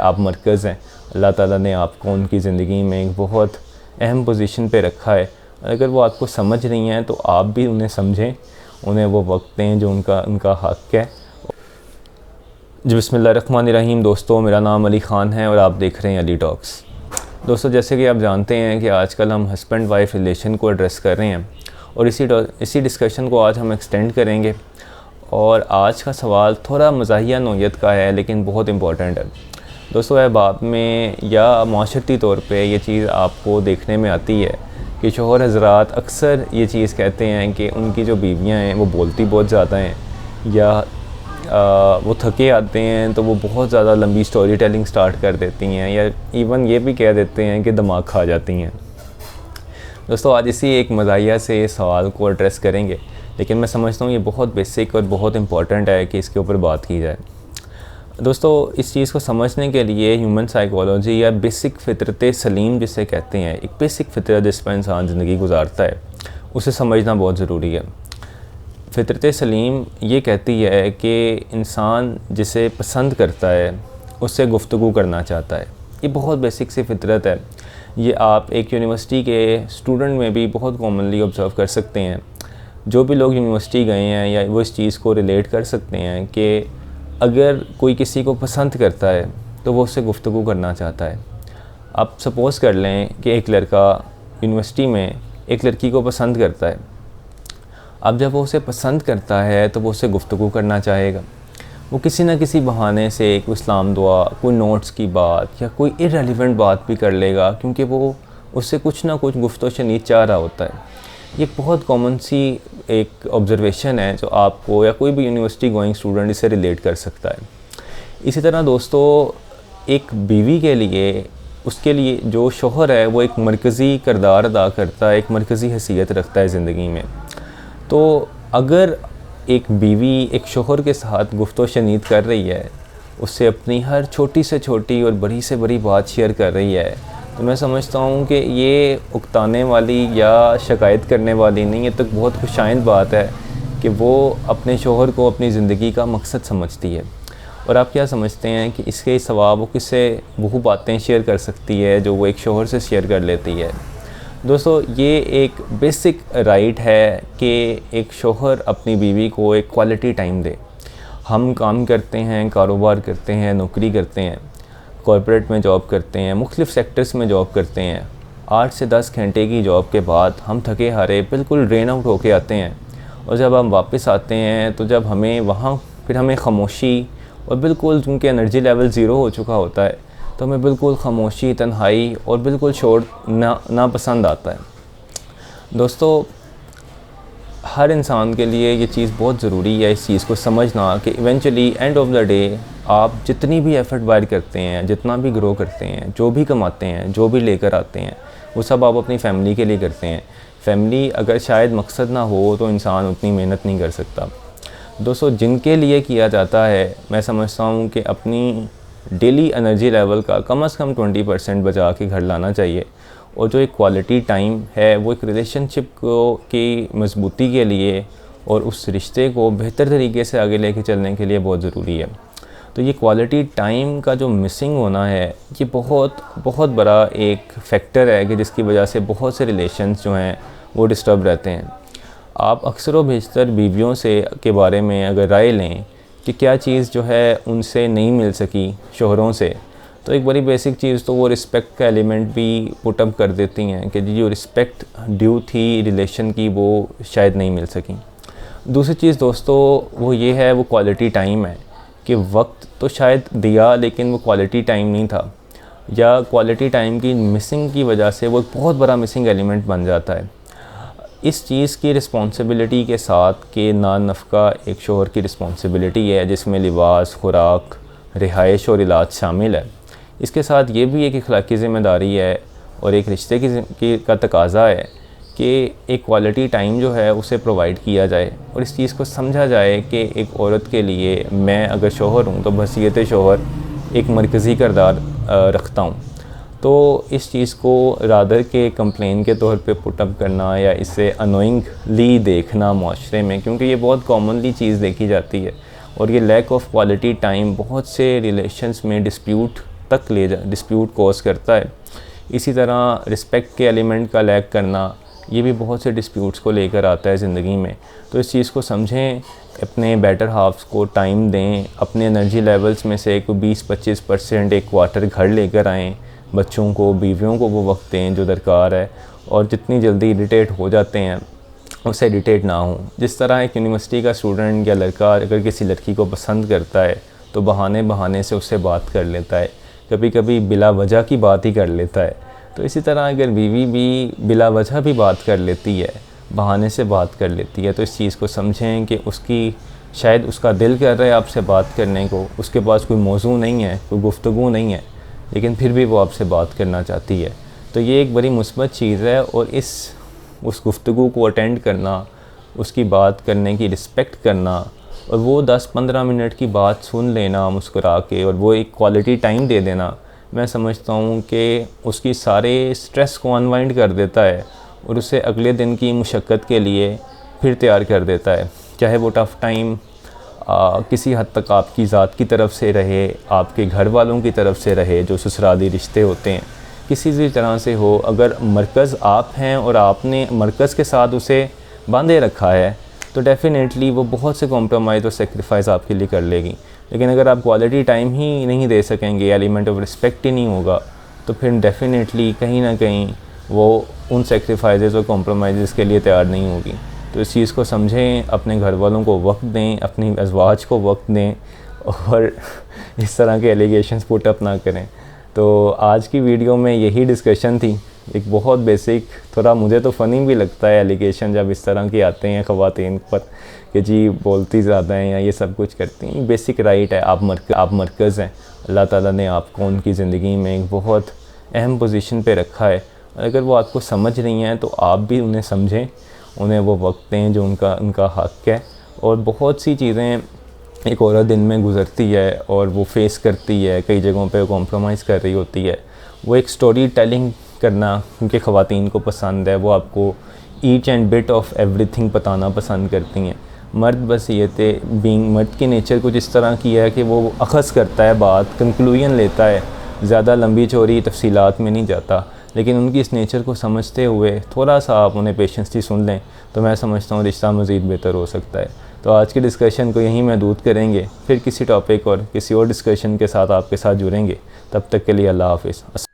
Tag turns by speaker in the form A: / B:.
A: आप मरकज़ हैं। अल्लाह ताला ने आपको उनकी ज़िंदगी में एक बहुत अहम पोजीशन पे रखा है। अगर वो आपको समझ रही हैं तो आप भी उन्हें समझें, उन्हें वो वक्त दें जो उनका हक़ है। जी बिस्मिल्लाहिर्रहमानिर्रहीम। दोस्तों, मेरा नाम अली ख़ान है और आप देख रहे हैं अली टॉक्स। दोस्तों, जैसे कि आप जानते हैं कि आजकल हम हस्बैंड वाइफ रिलेशन को एड्रेस कर रहे हैं और इसी डिस्कशन को आज हम एक्सटेंड करेंगे। और आज का सवाल थोड़ा मज़ाहिया नौइयत का है लेकिन बहुत इम्पॉर्टेंट है। दोस्तों, अहबाब में या माशरती तौर पे ये चीज़ आपको देखने में आती है कि शौहर हज़रात अक्सर ये चीज़ कहते हैं कि उनकी जो बीवियां हैं वो बोलती बहुत ज़्यादा हैं, या वो थके आते हैं तो वो बहुत ज़्यादा लंबी स्टोरी टेलिंग स्टार्ट कर देती हैं, या इवन ये भी कह देते हैं कि दिमाग खा जाती हैं। दोस्तों, आज इसी एक मज़ाहिया से सवाल को एड्रेस करेंगे, लेकिन मैं समझता हूँ ये बहुत बेसिक और बहुत इम्पॉर्टेंट है कि इसके ऊपर बात की जाए। दोस्तों, इस चीज़ को समझने के लिए ह्यूमन साइकोलॉजी या बेसिक फ़ितरत सलीम जिसे कहते हैं, एक बेसिक फ़ितरत जिस पर इंसान ज़िंदगी गुजारता है, उसे समझना बहुत ज़रूरी है। फ़ितरत सलीम ये कहती है कि इंसान जिसे पसंद करता है उससे गुफ्तगू करना चाहता है। ये बहुत बेसिक सी फ़ितरत है। ये आप एक यूनिवर्सिटी के स्टूडेंट में भी बहुत कॉमनली ऑब्ज़र्व कर सकते हैं। जो भी लोग यूनिवर्सिटी गए हैं या वो इस चीज़ को रिलेट कर सकते हैं कि अगर कोई किसी को पसंद करता है तो वो उससे गुफ्तगू करना चाहता है। आप सपोज़ कर लें कि एक लड़का यूनिवर्सिटी में एक लड़की को पसंद करता है। अब जब वो उसे पसंद करता है तो वो उससे गुफ्तगू करना चाहेगा। वो किसी न किसी बहाने से कोई इस्लाम दुआ, कोई नोट्स की बात या कोई इररिलेवेंट बात भी कर लेगा, क्योंकि वो उससे कुछ ना कुछ गुफ्तो शनीद चाह रहा होता है। ये बहुत कॉमन सी एक ऑब्ज़र्वेशन है जो आपको या कोई भी यूनिवर्सिटी गोइंग स्टूडेंट इसे रिलेट कर सकता है। इसी तरह दोस्तों, एक बीवी के लिए, उसके लिए जो शौहर है वो एक मरकज़ी किरदार अदा करता है, एक मरकज़ी हैसियत रखता है ज़िंदगी में। तो अगर एक बीवी एक शौहर के साथ गुफ्तो शनीद कर रही है, उससे अपनी हर छोटी से छोटी और बड़ी से बड़ी बात शेयर कर रही है, तो मैं समझता हूँ कि ये उकताने वाली या शिकायत करने वाली नहीं, ये तो बहुत खुशाइंद बात है कि वो अपने शौहर को अपनी ज़िंदगी का मकसद समझती है। और आप क्या समझते हैं कि इसके सवाब वो किससे वो बातें शेयर कर सकती है जो वो एक शौहर से शेयर कर लेती है। दोस्तों, ये एक बेसिक राइट है कि एक शौहर अपनी बीवी को एक क्वालिटी टाइम दे। हम काम करते हैं, कारोबार करते हैं, नौकरी करते हैं, कॉर्पोरेट में जॉब करते हैं, मुख्तलिफ़ सेक्टर्स में जॉब करते हैं। 8 से 10 घंटे की जॉब के बाद हम थके हारे बिल्कुल ड्रेन आउट होके आते हैं, और जब हम वापस आते हैं तो जब हमें वहाँ फिर हमें खामोशी और बिल्कुल, चूँकि एनर्जी लेवल ज़ीरो हो चुका होता है, तो हमें बिल्कुल खामोशी, तन्हाई और बिल्कुल शोर ना पसंद आता है। दोस्तों, हर इंसान के लिए ये चीज़ बहुत ज़रूरी है इस चीज़ को समझना कि eventually end of the day आप जितनी भी एफ़र्ट वायर करते हैं, जितना भी ग्रो करते हैं, जो भी कमाते हैं, जो भी लेकर आते हैं, वो सब आप अपनी फ़ैमिली के लिए करते हैं। फ़ैमिली अगर शायद मकसद ना हो तो इंसान उतनी मेहनत नहीं कर सकता। दोस्तों, जिनके लिए किया जाता है, मैं समझता हूँ कि अपनी डेली एनर्जी लेवल का कम से कम 20% बचा के घर लाना चाहिए। और जो एक क्वालिटी टाइम है वो एक रिलेशनशिप को की मजबूती के लिए और उस रिश्ते को बेहतर तरीके से आगे लेके चलने के लिए बहुत ज़रूरी है। तो ये क्वालिटी टाइम का जो मिसिंग होना है, ये बहुत बड़ा एक फैक्टर है कि जिसकी वजह से बहुत से रिलेशंस जो हैं वो डिस्टर्ब रहते हैं। आप अक्सर व बेशतर बीवियों से के बारे में अगर राय लें कि क्या चीज़ जो है उनसे नहीं मिल सकी शौहरों से, तो एक बड़ी बेसिक चीज़ तो वो रिस्पेक्ट का एलिमेंट भी पुट अप कर देती हैं कि जो रिस्पेक्ट ड्यू थी रिलेशन की वो शायद नहीं मिल सकी। दूसरी चीज़ दोस्तों वो ये है, वो क्वालिटी टाइम है कि वक्त तो शायद दिया लेकिन वो क्वालिटी टाइम नहीं था, या क्वालिटी टाइम की मिसिंग की वजह से वो एक बहुत बड़ा मिसिंग एलिमेंट बन जाता है। इस चीज़ की रिस्पॉन्सिबिलिटी के साथ कि नान नफ़का एक शौहर की रिस्पॉन्सिबिलिटी है, जिसमें लिबास, खुराक, रिहाइश और इलाज शामिल है। इसके साथ ये भी एक अखलाकी ज़िम्मेदारी है और एक रिश्ते का तकाज़ा है कि एक क्वालिटी टाइम जो है उसे प्रोवाइड किया जाए, और इस चीज़ को समझा जाए कि एक औरत के लिए मैं अगर शौहर हूँ तो बहसीयत शौहर एक मरकज़ी किरदार रखता हूँ। तो इस चीज़ को रादर के कंप्लेन के तौर पे पुट अप करना या इसे अनोइंगली देखना माशरे में, क्योंकि ये बहुत कॉमनली चीज़ देखी जाती है, और ये लैक ऑफ क्वालिटी टाइम बहुत से रिलेशंस में डिस्प्यूट तक डिस्प्यूट कॉज करता है। इसी तरह रिस्पेक्ट के एलिमेंट का लैक करना, ये भी बहुत से डिस्प्यूट्स को लेकर आता है ज़िंदगी में। तो इस चीज़ को समझें, अपने बेटर हाफ्स को टाइम दें, अपने एनर्जी लेवल्स में से कोई 20-25% एक क्वार्टर घर लेकर आएँ, बच्चों को, बीवियों को वो वक्त दें जो दरकार है, और जितनी जल्दी इरिटेट हो जाते हैं उससे इरिटेट ना हो। जिस तरह एक यूनिवर्सिटी का स्टूडेंट या लड़का अगर किसी लड़की को पसंद करता है तो बहाने से उससे बात कर लेता है, कभी कभी बिला वजह की बात ही कर लेता है। तो इसी तरह अगर बीवी भी बिला वजह भी बात कर लेती है, बहाने से बात कर लेती है, तो इस चीज़ को समझें कि शायद उसका दिल कर रहा है आपसे बात करने को, उसके पास कोई मौजू नहीं है, कोई गुफ्तगू नहीं है, लेकिन फिर भी वो आपसे बात करना चाहती है। तो ये एक बड़ी मुस्बत चीज़ है, और उस गुफ्तगू को अटेंड करना, उसकी बात करने की रिस्पेक्ट करना, और वो 10-15 मिनट की बात सुन लेना मुस्कुरा के, और वो एक क्वालिटी टाइम दे देना, मैं समझता हूँ कि उसकी सारे स्ट्रेस को अनवाइंड कर देता है और उसे अगले दिन की मुशक्क़त के लिए फिर तैयार कर देता है। चाहे वो टफ़ टाइम किसी हद तक आपकी ज़ात की तरफ से रहे, आपके घर वालों की तरफ से रहे, जो ससुराली रिश्ते होते हैं, किसी भी तरह से हो, अगर मरकज़ आप हैं और आपने मरकज़ के साथ उसे बांधे रखा है तो डेफ़िनेटली वो बहुत से कॉम्प्रोमाइज़ और सेक्रीफाइस आपके लिए कर लेगी। लेकिन अगर आप क्वालिटी टाइम ही नहीं दे सकेंगे, एलिमेंट ऑफ रिस्पेक्ट ही नहीं होगा, तो फिर डेफ़िनेटली कहीं ना कहीं वो उन सेक्रीफाइसेस और कॉम्प्रोमाइज़ के लिए तैयार नहीं होगी। तो इस चीज़ को समझें, अपने घर वालों को वक्त दें, अपनी अज़वाज को वक्त दें, और इस तरह के एलिगेशंस पुट अप ना करें। तो आज की वीडियो में यही डिस्कशन थी, एक बहुत बेसिक, थोड़ा मुझे तो फ़नी भी लगता है एलिगेशन जब इस तरह के आते हैं ख़वातीन पर कि जी बोलती ज़्यादा हैं या ये सब कुछ करती हैं। बेसिक राइट है, आप मरकज़ हैं, अल्लाह ताला ने आपको उनकी ज़िंदगी में एक बहुत अहम पोजीशन पे रखा है। अगर वो आपको समझ रही हैं तो आप भी उन्हें समझें, उन्हें वो वक्त दें जो उनका हक़ है। और बहुत सी चीज़ें एक औरत दिन में गुज़रती है और वो फेस करती है, कई जगहों पे कॉम्प्रोमाइज़ कर रही होती है। वो एक स्टोरी टेलिंग करना क्योंकि ख़वातीन को पसंद है, वो आपको each and bit of everything बताना पसंद करती हैं। मर्द बस ये थे, मर्द की नेचर कुछ इस तरह की है कि वो अखज़ करता है बात, कंक्लूजन लेता है, ज़्यादा लंबी चौड़ी तफसीलात में नहीं जाता। लेकिन उनकी इस नेचर को समझते हुए थोड़ा सा आप उन्हें पेशेंसली सुन लें तो मैं समझता हूँ रिश्ता मज़ीद बेहतर हो सकता है। तो आज की डिस्कशन को यहीं महदूद करेंगे, फिर किसी टॉपिक और किसी और डिस्कशन के साथ आपके साथ जुड़ेंगे। तब तक के लिए अल्लाह हाफ़िज़।